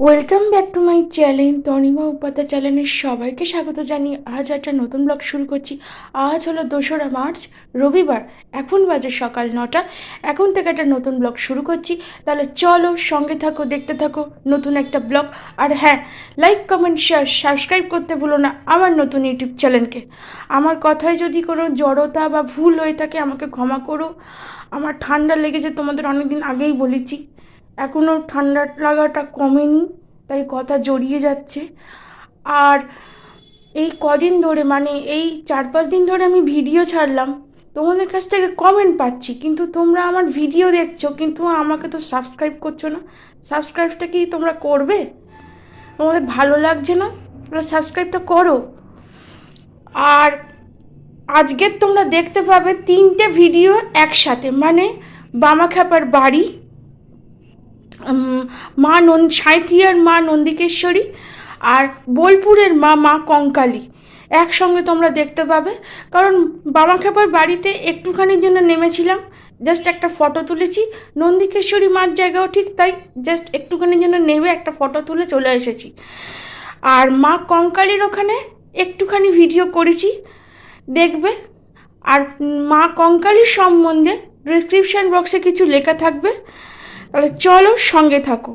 Welcome back to my channel Tanima Upadhyay চ্যানেলের সবাইকে স্বাগত জানিয়ে আজ একটা নতুন ব্লগ শুরু করছি। আজ হলো 2রা মার্চ, রবিবার। এখন বাজে সকাল 9টা। এখন থেকে একটা নতুন ব্লগ শুরু করছি। তাহলে চলো সঙ্গে থাকো, দেখতে থাকো নতুন একটা ব্লগ। আর হ্যাঁ, লাইক কমেন্ট শেয়ার সাবস্ক্রাইব করতে ভুলো না আমার নতুন ইউটিউব চ্যানেলকে। আমার কথায় যদি কোনো জড়তা বা ভুল হয়ে থাকে আমাকে ক্ষমা করো। আমার ঠান্ডা লেগেছে, তোমাদের অনেকদিন আগেই বলেছি। এখনও ঠান্ডা লাগাটা কমেনি, তাই কথা জড়িয়ে যাচ্ছে। আর এই কদিন ধরে, মানে এই 4-5 দিন ধরে আমি ভিডিও ছাড়লাম, তোমাদের কাছ থেকে কমেন্ট পাচ্ছি, কিন্তু তোমরা আমার ভিডিও দেখছো কিন্তু আমাকে তো সাবস্ক্রাইব করছো না। সাবস্ক্রাইবটা কি তোমরা করবে? তোমাদের ভালো লাগছে না? তোমরা সাবস্ক্রাইবটা করো। আর আজকের তোমরা দেখতে পাবে 3টে ভিডিও একসাথে, মানে বামাখ্যাপার বাড়ি, সাঁইথিয়ার মা নন্দিকেশ্বরী, আর বোলপুরের মা কঙ্কালী একসঙ্গে তোমরা দেখতে পাবে। কারণ বামাখ্যাপার বাড়িতে একটুখানির জন্য নেমেছিলাম, জাস্ট একটা ফটো তুলেছি। নন্দিকেশ্বরী মার জায়গাও ঠিক তাই, জাস্ট একটুখানির জন্য নেমে একটা ফটো তুলে চলে এসেছি। আর মা কঙ্কালীর ওখানে একটুখানি ভিডিও করেছি, দেখবে। আর মা কঙ্কালীর সম্বন্ধে ডিসক্রিপশান বক্সে কিছু লেখা থাকবে। তাহলে চলো সঙ্গে থাকো।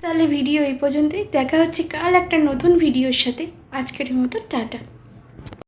তাহলে ভিডিও এই পর্যন্তই, দেখা হচ্ছে কাল একটা নতুন ভিডিওর সাথে। আজকের মতো টাটা।